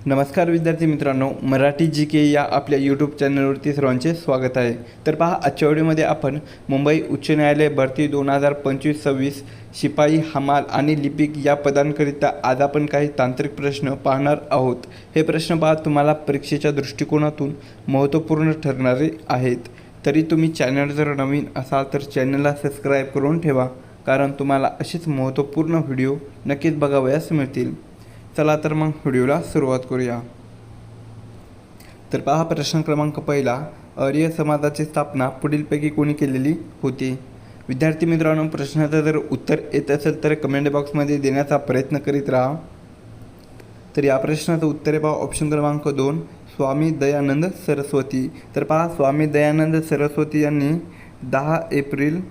नमस्कार विद्यार्थी मित्रांनो, मराठी जी के या आपल्या यूट्यूब चॅनलवरती सर्वांचे स्वागत आहे. तर पहा, आजच्या व्हिडिओमध्ये आपण मुंबई उच्च न्यायालय भरती 2025-26 शिपाई, हमाल आणि लिपिक या पदांकरिता आज आपण काही तांत्रिक प्रश्न पाहणार आहोत. हे प्रश्न पहा तुम्हाला परीक्षेच्या दृष्टिकोनातून महत्त्वपूर्ण ठरणारे आहेत. तरी तुम्ही चॅनल जर नवीन असाल तर चॅनलला सबस्क्राईब करून ठेवा, कारण तुम्हाला असेच महत्त्वपूर्ण व्हिडिओ नक्कीच बघावयास मिळतील. चला तर मग व्हिडिओला सुरुवात करूया. तर पहा, प्रश्न क्रमांक पहिला, आर्य समाजाची स्थापना पुढीलपैकी कोणी केलेली होती? विद्यार्थी मित्रांनो, प्रश्नाचं जर उत्तर येत असेल तर कमेंट बॉक्समध्ये देण्याचा प्रयत्न करीत राहा. तर या प्रश्नाचं उत्तर आहे पहा ऑप्शन क्रमांक 2, स्वामी दयानंद सरस्वती. तर पहा, स्वामी दयानंद सरस्वती यांनी 10 एप्रिल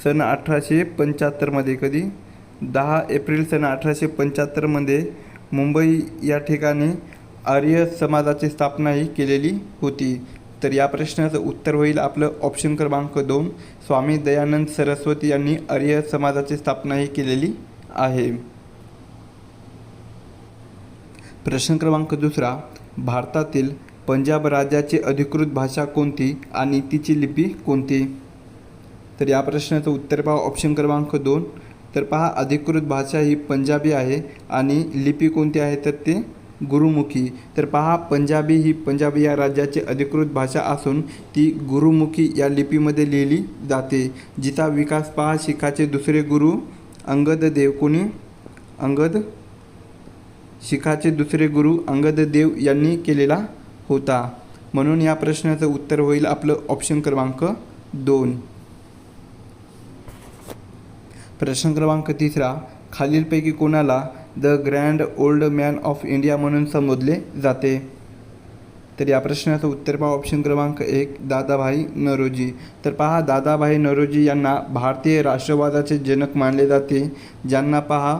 सन 1875 कधी 10 एप्रिल सन 1875 मुंबई या ठिकाणी आर्य समाजाची स्थापना ही केलेली होती. तर या प्रश्नाचं उत्तर होईल आपलं ऑप्शन क्रमांक 2, स्वामी दयानंद सरस्वती यांनी आर्य समाजाची स्थापना ही केलेली आहे. प्रश्न क्रमांक दुसरा, भारतातील पंजाब राज्याची अधिकृत भाषा कोणती आणि तिची लिपी कोणती? तर या प्रश्नाचं उत्तर पहा ऑप्शन क्रमांक 2. तर पहा, अधिकृत भाषा ही पंजाबी आहे आणि लिपी कोणती आहे तर ते गुरुमुखी. तर पहा, पंजाबी ही पंजाब या राज्याची अधिकृत भाषा असून ती गुरुमुखी या लिपीमध्ये लिहिली जाते. जिचा विकास पहा शिखाचे दुसरे गुरु अंगद देव शिखाचे दुसरे गुरु अंगद देव यांनी केलेला होता. म्हणून या प्रश्नाचं उत्तर होईल आपलं ऑप्शन क्रमांक 2. प्रश्न क्रमांक तिसरा, खालीलपैकी कोणाला the grand old man of India म्हणून संबोधले जाते? तर या प्रश्नाचं उत्तर पहा ऑप्शन क्रमांक 1, दादाभाई नौरोजी. तर पहा, दादाभाई नौरोजी यांना भारतीय राष्ट्रवादाचे जनक मानले जाते, ज्यांना पहा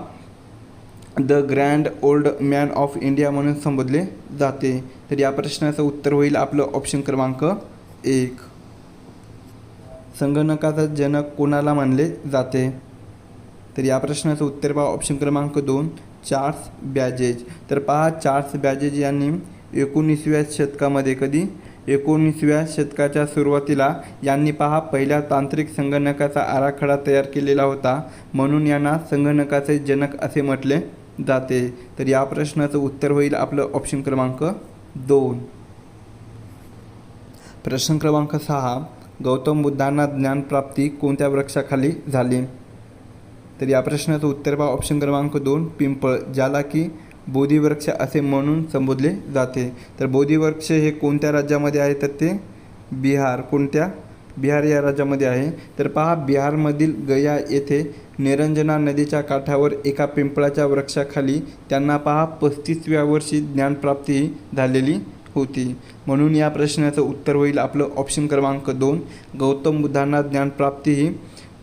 the grand old man of India म्हणून संबोधले जाते. तर या प्रश्नाचं उत्तर होईल आपलं ऑप्शन क्रमांक 1. संगणकाचा जनक कोणाला मानले जाते? तर या प्रश्नाचं उत्तर पहा ऑप्शन क्रमांक 2, चार्ल्स बॅजेज. तर पहा, चार्ल्स बॅजेज यांनी 19व्या शतकामध्ये कधी 19व्या शतकाच्या सुरुवातीला यांनी पहा पहिल्या तांत्रिक संगणकाचा आराखडा तयार केलेला होता, म्हणून यांना संगणकाचे जनक असे म्हटले जाते. तर या प्रश्नाचं उत्तर होईल आपलं ऑप्शन क्रमांक 2. प्रश्न क्रमांक 6, गौतम बुद्धांना ज्ञानप्राप्ती कोणत्या वृक्षाखाली झाली? तर या प्रश्नाचं उत्तर पहा ऑप्शन क्रमांक 2, पिंपळ, ज्याला की बोधिवृक्ष असे म्हणून संबोधले जाते. तर बोधिवृक्ष हे कोणत्या राज्यामध्ये आहे तर ते बिहार या राज्यामध्ये आहे. तर पहा, बिहारमधील गया येथे निरंजना नदीच्या काठावर एका पिंपळाच्या वृक्षाखाली त्यांना पहा 35व्या वर्षी ज्ञानप्राप्ती झालेली होती. म्हणून या प्रश्नाचं उत्तर होईल आपलं ऑप्शन क्रमांक 2, गौतम बुद्धांना ज्ञानप्राप्ती ही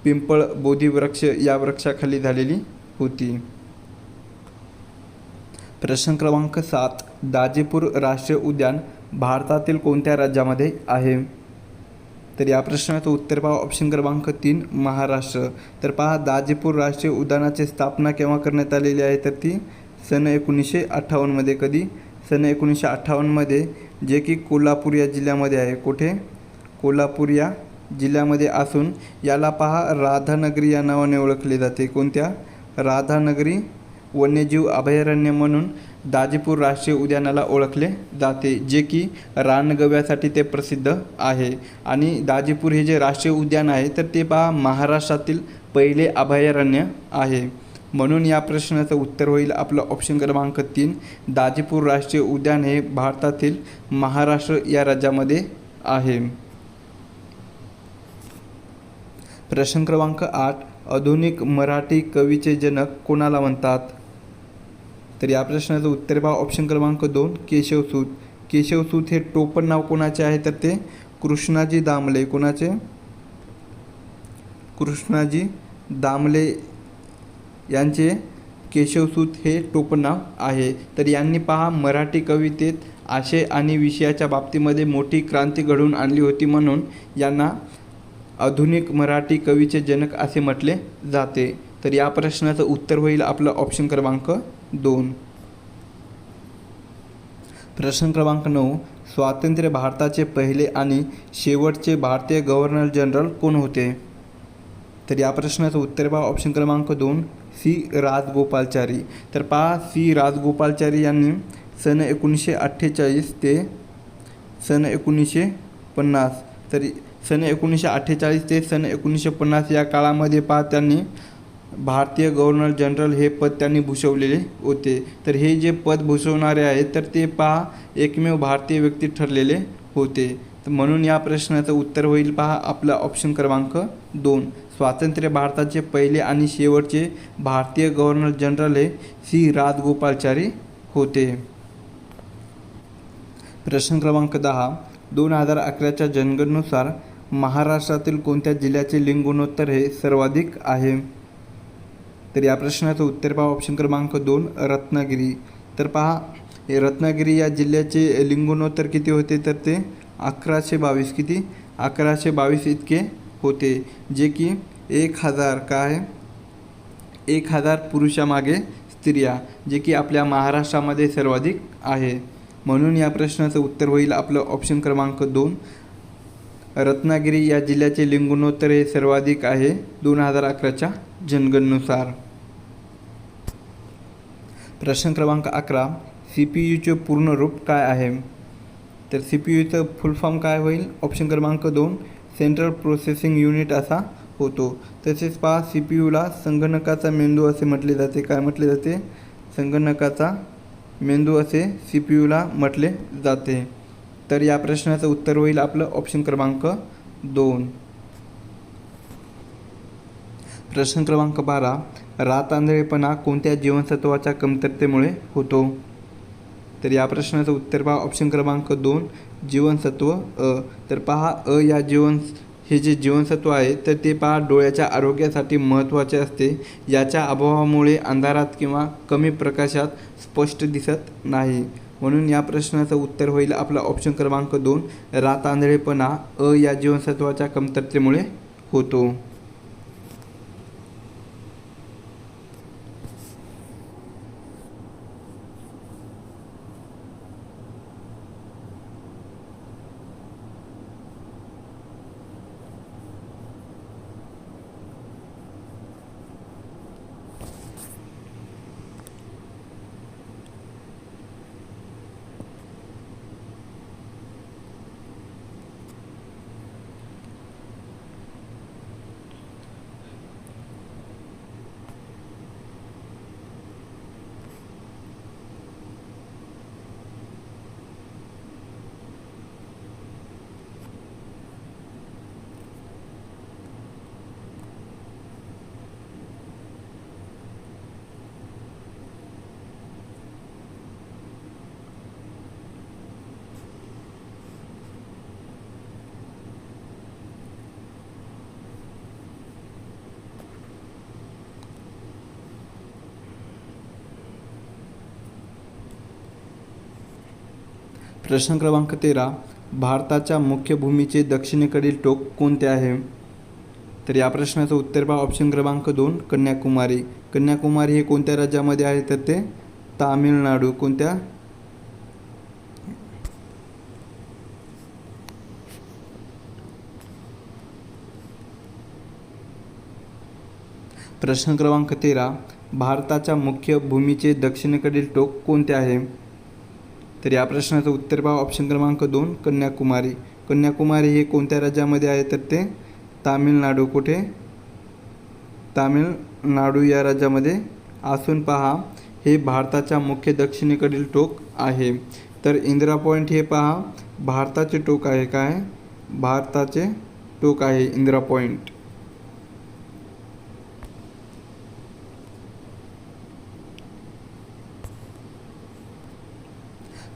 पिंपळ बोधिवृक्ष या वृक्षाखाली झालेली होती. प्रश्न क्रमांक 7, दाजीपूर राष्ट्रीय उद्यान भारतातील कोणत्या राज्यामध्ये आहे? तर या प्रश्नाचं उत्तर पहा ऑप्शन क्रमांक 3, महाराष्ट्र. तर पहा, दाजीपूर राष्ट्रीय उद्यानाची स्थापना केव्हा करण्यात आलेली आहे तर ती सन 1958 कधी सन 1958 जे की कोल्हापूर या जिल्ह्यामध्ये आहे. कुठे? कोल्हापूर या जिल्ह्यामध्ये असून याला पहा राधानगरी या नावाने ओळखले जाते. कोणत्या? राधानगरी वन्यजीव अभयारण्य म्हणून दाजीपूर राष्ट्रीय उद्यानाला ओळखले जाते, जे की रानगव्यासाठी ते प्रसिद्ध आहे. आणि दाजीपूर हे जे राष्ट्रीय उद्यान आहे तर ते पहा महाराष्ट्रातील पहिले अभयारण्य आहे. म्हणून या प्रश्नाचं उत्तर होईल आपलं ऑप्शन क्रमांक 3, दाजीपूर राष्ट्रीय उद्यान हे भारतातील महाराष्ट्र या राज्यामध्ये आहे. प्रश्न क्रमांक 8, आधुनिक मराठी कवीचे जनक कोणाला म्हणतात? तर या प्रश्नाचं उत्तर पहा ऑप्शन क्रमांक 2, केशवसूत. केशवसूत हे टोपण नाव कोणाचे आहे तर ते कृष्णाजी दामले. कोणाचे? कृष्णाजी दामले यांचे केशवसूत हे टोपण नाव आहे. तर यांनी पहा मराठी कवितेत आशय आणि विषयाच्या बाबतीमध्ये मोठी क्रांती घडवून आणली होती, म्हणून यांना आधुनिक मराठी कवीचे जनक असे म्हटले जाते. तर या प्रश्नाचं उत्तर होईल आपलं ऑप्शन क्रमांक 2. प्रश्न क्रमांक 9. स्वातंत्र्य भारताचे पहिले आणि शेवटचे भारतीय गव्हर्नर जनरल कोण होते? तर या प्रश्नाचं उत्तर पहा ऑप्शन क्रमांक 2 सी राजगोपालाचारी. तर पहा सी राजगोपालाचारी यांनी सन 1948 ते सन 1950 तरी सन 1948 ते सन 1950 या काळामध्ये पहा त्यांनी भारतीय गव्हर्नर जनरल हे पद त्यांनी भूषवलेले होते. तर हे जे पद भूषवणारे आहेत तर ते पहा एकमेव भारतीय व्यक्ती ठरलेले होते. तर म्हणून या प्रश्नाचं उत्तर होईल पहा आपला ऑप्शन क्रमांक 2. स्वातंत्र्य भारताचे पहिले आणि शेवटचे भारतीय गव्हर्नर जनरल हे सी राजगोपालाचारी होते. प्रश्न क्रमांक 10. 2011च्या जनगणनेनुसार महाराष्ट्रातील कोणत्या जिल्ह्याचे लिंग गुणोत्तर हे सर्वाधिक आहे? तर या प्रश्नाचं उत्तर पहा ऑप्शन क्रमांक 2 रत्नागिरी. तर पहा रत्नागिरी या जिल्ह्याचे लिंग गुणोत्तर किती होते? तर ते 1122 किती 1122 इतके होते, जे की 1000 काय 1000 पुरुषामागे स्त्रिया, जे की आपल्या महाराष्ट्रामध्ये सर्वाधिक आहे. म्हणून या प्रश्नाचं उत्तर होईल आपलं ऑप्शन क्रमांक 2 रत्नागिरी या जिल्ह्याचे लिंग गुणोत्तर हे सर्वाधिक आहे 2011च्या जनगणनेनुसार. प्रश्न क्रमांक 11. CPU पूर्ण रूप काय आहे? तर CPU फुल फॉर्म काय होईल? ऑप्शन क्रमांक 2 सेंट्रल प्रोसेसिंग युनिट असा होतो. तसेच पहा CPUला संगणकाचा मेंदू असे म्हटले जाते. काय म्हटले जाते? संगणकाचा मेंदू असे CPUला म्हटले जाते. तर या प्रश्नाचं उत्तर होईल आपलं ऑप्शन क्रमांक 2. प्रश्न क्रमांक 12. रातआंधळेपणा कोणत्या जीवनसत्वाच्या कमतरतेमुळे होतो? तर या प्रश्नाचं उत्तर पहा ऑप्शन क्रमांक 2 जीवनसत्व अ. तर पहा या हे जे जीवनसत्व आहे तर ते पहा डोळ्याच्या आरोग्यासाठी महत्त्वाचे असते. याच्या अभावामुळे अंधारात किंवा कमी प्रकाशात स्पष्ट दिसत नाही. म्हणून या प्रश्नाचं उत्तर होईल आपला ऑप्शन क्रमांक 2 रातआंधळेपणा या जीवनसत्वाच्या कमतरतेमुळे होतो. प्रश्न क्रमांक 13. भारताच्या मुख्य भूमीचे दक्षिणेकडील टोक कोणते आहे? तर या प्रश्नाचं उत्तर पहा ऑप्शन क्रमांक 2 कन्याकुमारी. कन्याकुमारी हे कोणत्या राज्यामध्ये आहे? तर ते तामिळनाडू. कोणत्या? प्रश्न क्रमांक 13. भारताच्या मुख्य भूमीचे दक्षिणेकडील टोक कोणते आहे? तर या प्रश्नाचं उत्तर पहा ऑप्शन क्रमांक 2 कन्याकुमारी. कन्याकुमारी हे कोणत्या राज्यामध्ये आहे? तर ते तामिळनाडू. कुठे? तामिळनाडू या राज्यामध्ये असून पहा हे भारताच्या मुख्य दक्षिणेकडील टोक आहे. तर इंदिरा पॉईंट हे पहा भारताचे टोक आहे. काय? भारताचे टोक आहे इंदिरा पॉईंट.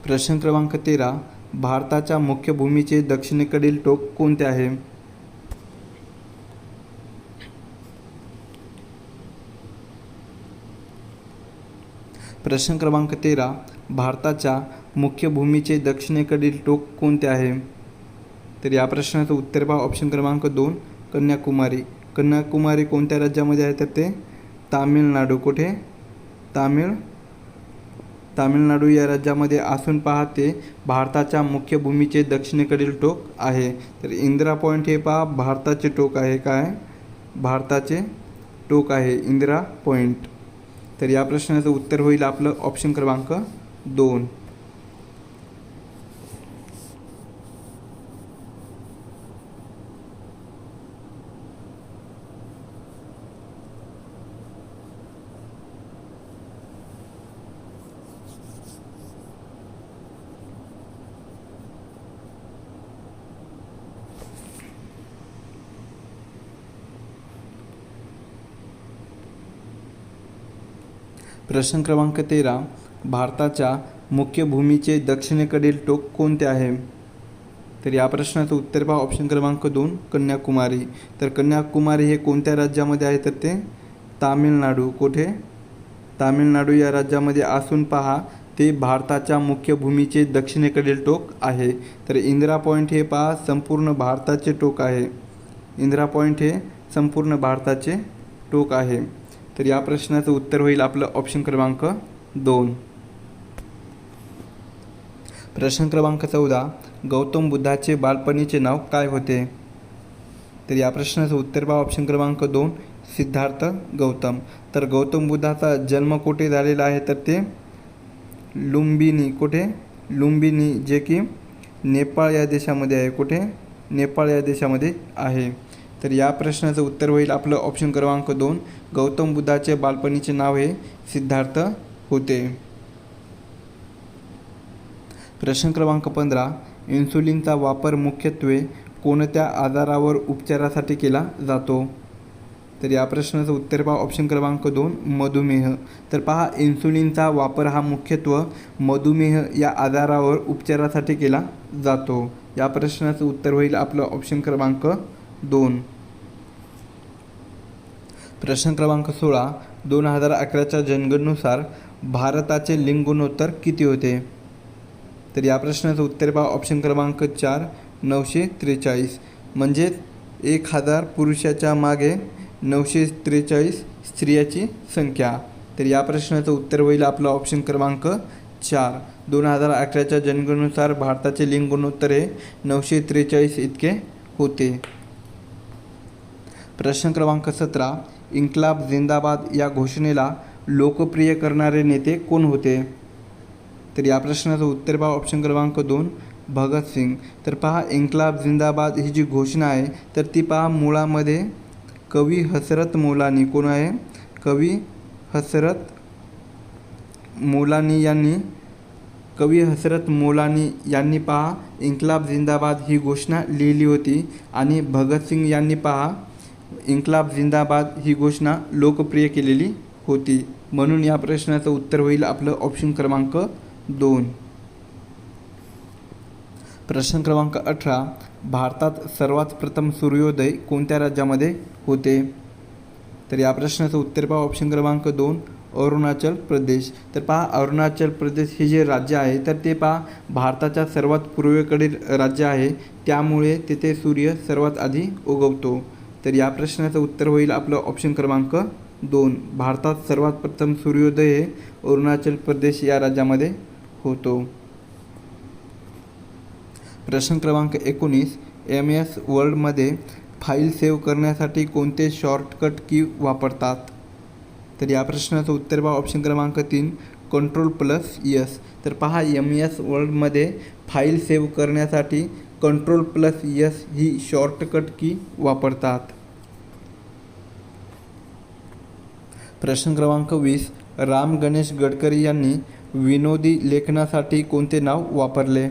प्रश्न क्रमांक 13. भारताच्या मुख्य भूमीचे दक्षिणेकडील टोक कोणते आहे? प्रश्न क्रमांक 13. भारताच्या मुख्य भूमीचे दक्षिणेकडील टोक कोणते आहे? तर या प्रश्नाचं उत्तर पहा ऑप्शन क्रमांक 2 कन्याकुमारी. कन्याकुमारी कोणत्या राज्यामध्ये आहे? तर ते तामिळनाडू. कुठे? तामिळनाडू या राज्यामध्ये असून पहा ते भारताच्या मुख्य भूमीचे दक्षिणेकडील टोक आहे. तर इंदिरा पॉईंट हे पहा भारताचे टोक आहे. काय? भारताचे टोक आहे इंदिरा पॉईंट. तर या प्रश्नाचं उत्तर होईल आपलं ऑप्शन क्रमांक 2. प्रश्न क्रमांक 13. भारताच्या मुख्य भूमीचे दक्षिणेकडील टोक कोणते आहे? तर या प्रश्नाचं उत्तर पहा ऑप्शन क्रमांक 2 कन्याकुमारी. तर कन्याकुमारी हे कोणत्या राज्यामध्ये आहे? तर ते तामिळनाडू. कुठे? तामिळनाडू या राज्यामध्ये असून पहा ते भारताच्या मुख्य भूमीचे दक्षिणेकडील टोक आहे. तर इंदिरा पॉईंट हे पहा संपूर्ण भारताचे टोक आहे. इंदिरा पॉईंट हे संपूर्ण भारताचे टोक आहे. तर या प्रश्नाचं उत्तर होईल आपलं ऑप्शन क्रमांक 2. प्रश्न क्रमांक 14. गौतम बुद्धाचे बालपणीचे नाव काय होते? तर या प्रश्नाचं उत्तर पहा ऑप्शन क्रमांक 2 सिद्धार्थ गौतम. तर गौतम बुद्धाचा जन्म कुठे झालेला आहे? तर ते लुंबिनी. कुठे? लुंबिनी, जे की नेपाळ या देशामध्ये आहे. कुठे? नेपाळ या देशामध्ये आहे. तर या प्रश्नाचं उत्तर होईल आपलं ऑप्शन क्रमांक 2 गौतम बुद्धाचे बालपणीचे नाव हे सिद्धार्थ होते. प्रश्न क्रमांक 15. इन्सुलिनचा वापर मुख्यत्वे कोणत्या आजारावर उपचारासाठी केला जातो? तर या प्रश्नाचं उत्तर पहा ऑप्शन क्रमांक 2 मधुमेह. तर पहा इन्सुलिनचा वापर हा मुख्यत्वे मधुमेह या आजारावर उपचारासाठी केला जातो. या प्रश्नाचं उत्तर होईल आपलं ऑप्शन क्रमांक 2. प्रश्न क्रमांक 16. 2011च्या जनगणनेनुसार भारताचे लिंग गुणोत्तर किती होते? तर या प्रश्नाचं उत्तर पहा ऑप्शन क्रमांक 4 943. म्हणजेच 1000 पुरुषाच्या मागे 943 स्त्रियाची संख्या. तर या प्रश्नाचं उत्तर होईल आपलं ऑप्शन क्रमांक 4. 2011च्या जनगणनेनुसार भारताचे लिंग गुणोत्तर हे 943 इतके होते. प्रश्न क्रमांक 17. इन्क्लाब जिंदाबाद या घोषणेला लोकप्रिय करणारे नेते कोण होते? तर या प्रश्नाचं उत्तर पहा ऑप्शन क्रमांक 2 भगतसिंग. तर पहा इन्क्लाब जिंदाबाद ही जी घोषणा आहे तर ती पहा मुळामध्ये कवी हसरत मौलानी. कोण आहे? कवी हसरत मौलानी यांनी कवी हसरत मौलानी यांनी पहा इन्क्लाब जिंदाबाद ही घोषणा लिहिली होती आणि भगतसिंग यांनी पहा इन्क्लाब जिंदाबाद ही घोषणा लोकप्रिय केलेली होती. म्हणून या प्रश्नाचं उत्तर होईल आपलं ऑप्शन क्रमांक 2. प्रश्न क्रमांक 18. भारतात सर्वात प्रथम सूर्योदय कोणत्या राज्यामध्ये होते? तर या प्रश्नाचं उत्तर पहा ऑप्शन क्रमांक 2 अरुणाचल प्रदेश. तर पहा अरुणाचल प्रदेश हे जे राज्य आहे तर ते पहा भारताच्या सर्वात पूर्वेकडील राज्य आहे. त्यामुळे तेथे सूर्य सर्वात आधी उगवतो. तर या प्रश्नाचं उत्तर होईल आपलं ऑप्शन क्रमांक 2 भारतात सर्वात प्रथम सूर्योदय हे अरुणाचल प्रदेश या राज्यामध्ये होतो. प्रश्न क्रमांक 19. MS वर्डमध्ये फाईल सेव्ह करण्यासाठी कोणते शॉर्टकट की वापरतात? तर या प्रश्नाचं उत्तर पहा ऑप्शन क्रमांक 3 Ctrl+S. तर पहा MS वर्डमध्ये फाईल सेव्ह करण्यासाठी Ctrl+S ही शॉर्टकट की वापरतात. प्रश्न क्रमांक 20. राम गणेश गडकरी यांनी विनोदी लेखनासाठी कोणते नाव वापरले?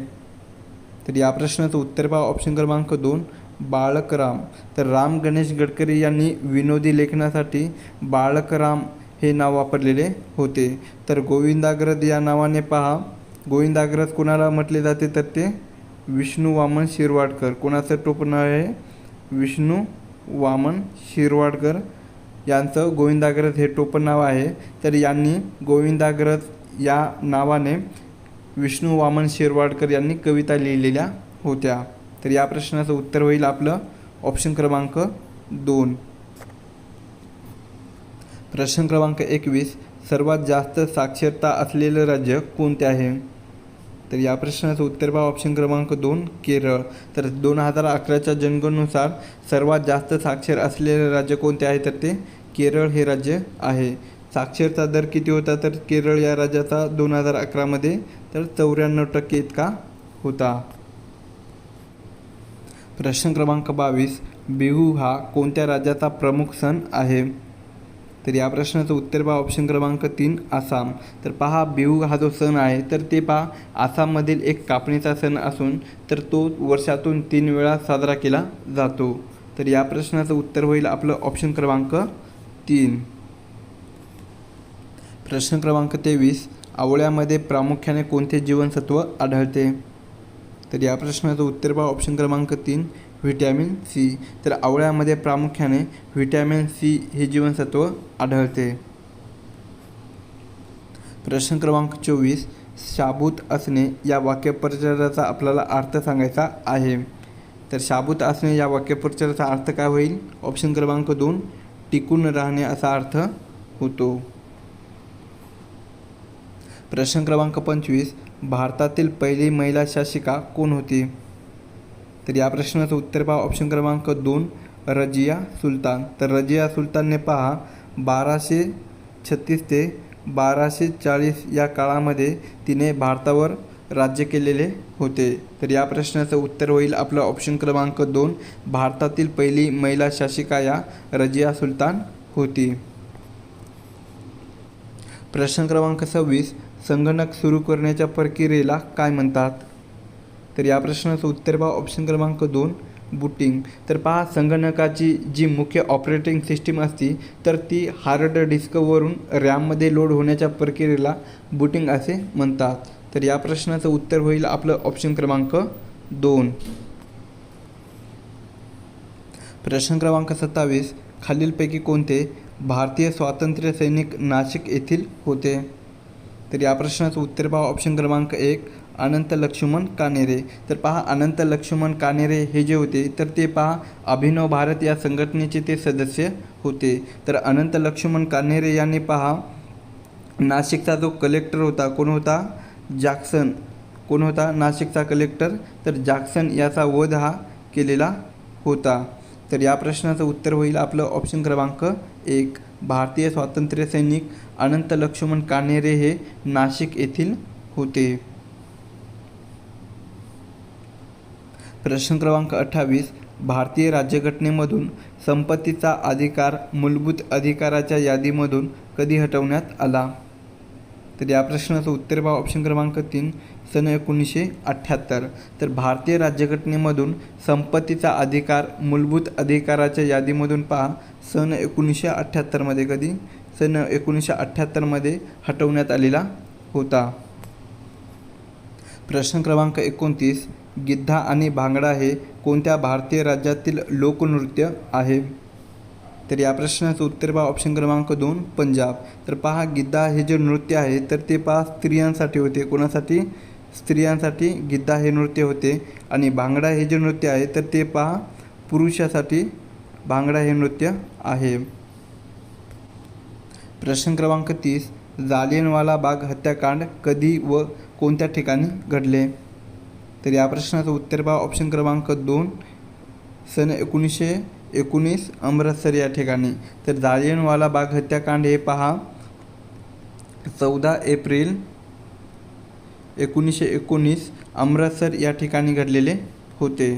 तर या प्रश्नाचं उत्तर पहा ऑप्शन क्रमांक 2 बाळकराम. तर राम गणेश गडकरी यांनी विनोदी लेखनासाठी बाळकराम हे नाव वापरलेले होते. तर गोविंदाग्रज या नावाने पहा गोविंदाग्रज कोणाला म्हटले जाते? तर ते विष्णू वामन शिरवाडकर. कोणाचं टोपण आहे? विष्णू वामन शिरवाडकर यांचं गोविंदाग्रज हे टोपण नाव आहे. तर यांनी गोविंदाग्रज या नावाने विष्णू वामन शिरवाडकर यांनी कविता लिहिलेल्या होत्या. तर या प्रश्नाचं उत्तर होईल आपलं ऑप्शन क्रमांक 2. प्रश्न क्रमांक 21. सर्वात जास्त साक्षरता असलेलं राज्य कोणते आहे? तर या प्रश्नाचं उत्तर पहा ऑप्शन क्रमांक 2 केरळ. तर 2011च्या जनगणनेनुसार सर्वात जास्त साक्षर असलेले राज्य कोणते आहे? तर ते केरळ हे राज्य आहे. साक्षरता दर किती होता? तर केरळ या राज्याचा 2011मध्ये तर 94% इतका होता. प्रश्न क्रमांक 22 बिहू हा कोणत्या राज्याचा प्रमुख सण आहे? तर या प्रश्नाचं उत्तर पहा ऑप्शन क्रमांक 3 आसाम. तर पहा बिहू हा जो सण आहे तर ते पहा आसाममधील एक कापणीचा सण असून तर तो वर्षातून 3 वेळा साजरा केला जातो. तर या प्रश्नाचं उत्तर होईल आपलं ऑप्शन क्रमांक 3. प्रश्न क्रमांक 23 आवळ्यामध्ये प्रामुख्याने कोणते जीवनसत्व आढळते? तर या प्रश्नाचं उत्तर पहा ऑप्शन क्रमांक 3 व्हिटॅमिन सी. तर आवळ्यामध्ये प्रामुख्याने व्हिटॅमिन सी हे जीवनसत्व आढळते. प्रश्न क्रमांक 24 शाबूत असणे या वाक्यप्रचाराचा आपल्याला अर्थ सांगायचा आहे. तर शाबूत असणे या वाक्यप्रचाराचा अर्थ काय होईल? ऑप्शन क्रमांक 2 टिकून राहणे असा अर्थ होतो. प्रश्न क्रमांक 25 भारतातील पहिली महिला शासिका कोण होती? तर या प्रश्नाचं उत्तर पहा ऑप्शन क्रमांक 2 रजिया सुलतान. तर रजिया सुलतानने पहा 1236 ते 1240 या काळामध्ये तिने भारतावर राज्य केलेले होते. तर या प्रश्नाचं उत्तर होईल आपलं ऑप्शन क्रमांक 2 भारतातील पहिली महिला शासिका या रजिया सुलतान होती. प्रश्न क्रमांक 26 संगणक सुरू करण्याच्या प्रक्रियेला काय म्हणतात? तर या प्रश्नाचं उत्तर पहा ऑप्शन क्रमांक 2 बूटिंग. तर पहा संगणकाची जी मुख्य ऑपरेटिंग सिस्टीम असती तर ती हार्ड डिस्कवरून रॅममध्ये लोड होण्याच्या प्रक्रियेला बूटिंग असे म्हणतात. तर या प्रश्नाचं उत्तर होईल आपलं ऑप्शन क्रमांक 2. प्रश्न क्रमांक 27 खालीलपैकी कोणते भारतीय स्वातंत्र्य सैनिक नाशिक येथील होते? तर या प्रश्नाचं उत्तर पहा ऑप्शन क्रमांक 1 अनंत लक्ष्मण कानेरे. तर पहा अनंत लक्ष्मण कानेरे हे जे होते तर ते पहा अभिनव भारत या संघटनेचे ते सदस्य होते. तर अनंत लक्ष्मण कानेरे यांनी पहा नाशिकचा जो कलेक्टर होता कोण होता? जॅक्सन. कोण होता नाशिकचा कलेक्टर? तर जॅक्सन याचा वध हा केलेला होता. तर या प्रश्नाचं उत्तर होईल आपलं ऑप्शन क्रमांक 1 भारतीय स्वातंत्र्य सैनिक अनंत लक्ष्मण कानेरे हे नाशिक येथील होते. प्रश्न क्रमांक 28 भारतीय राज्यघटनेमधून संपत्तीचा अधिकार मूलभूत अधिकाराच्या यादीमधून कधी हटवण्यात आला? तर या प्रश्नाचं उत्तर पहा ऑप्शन क्रमांक 3 सन 1978. तर भारतीय राज्यघटनेमधून संपत्तीचा अधिकार मूलभूत अधिकाराच्या यादीमधून पहा सन 1978मध्ये कधी? सन 1978मध्ये हटवण्यात आलेला होता. प्रश्न क्रमांक 29 गिद्धा आणि भांगडा हे कोणत्या भारतीय राज्यातील लोकनृत्य आहे? तर या प्रश्नाचं उत्तर पहा ऑप्शन क्रमांक 2 पंजाब. तर पहा गिद्धा हे जे नृत्य आहे तर ते पहा स्त्रियांसाठी होते. कोणासाठी? स्त्रियांसाठी गिद्धा हे नृत्य होते. आणि भांगडा हे जे नृत्य आहे तर ते पहा पुरुषासाठी भांगडा हे नृत्य आहे. प्रश्न क्रमांक 30 जालियनवाला बाग हत्याकांड कधी व कोणत्या ठिकाणी घडले? तर या प्रश्नाचं उत्तर पहा ऑप्शन क्रमांक 2 सन 1919 अमृतसर या ठिकाणी. तर जालियनवाला बाग हत्याकांड हे पहा 14 एप्रिल 1919 अमृतसर या ठिकाणी घडलेले होते.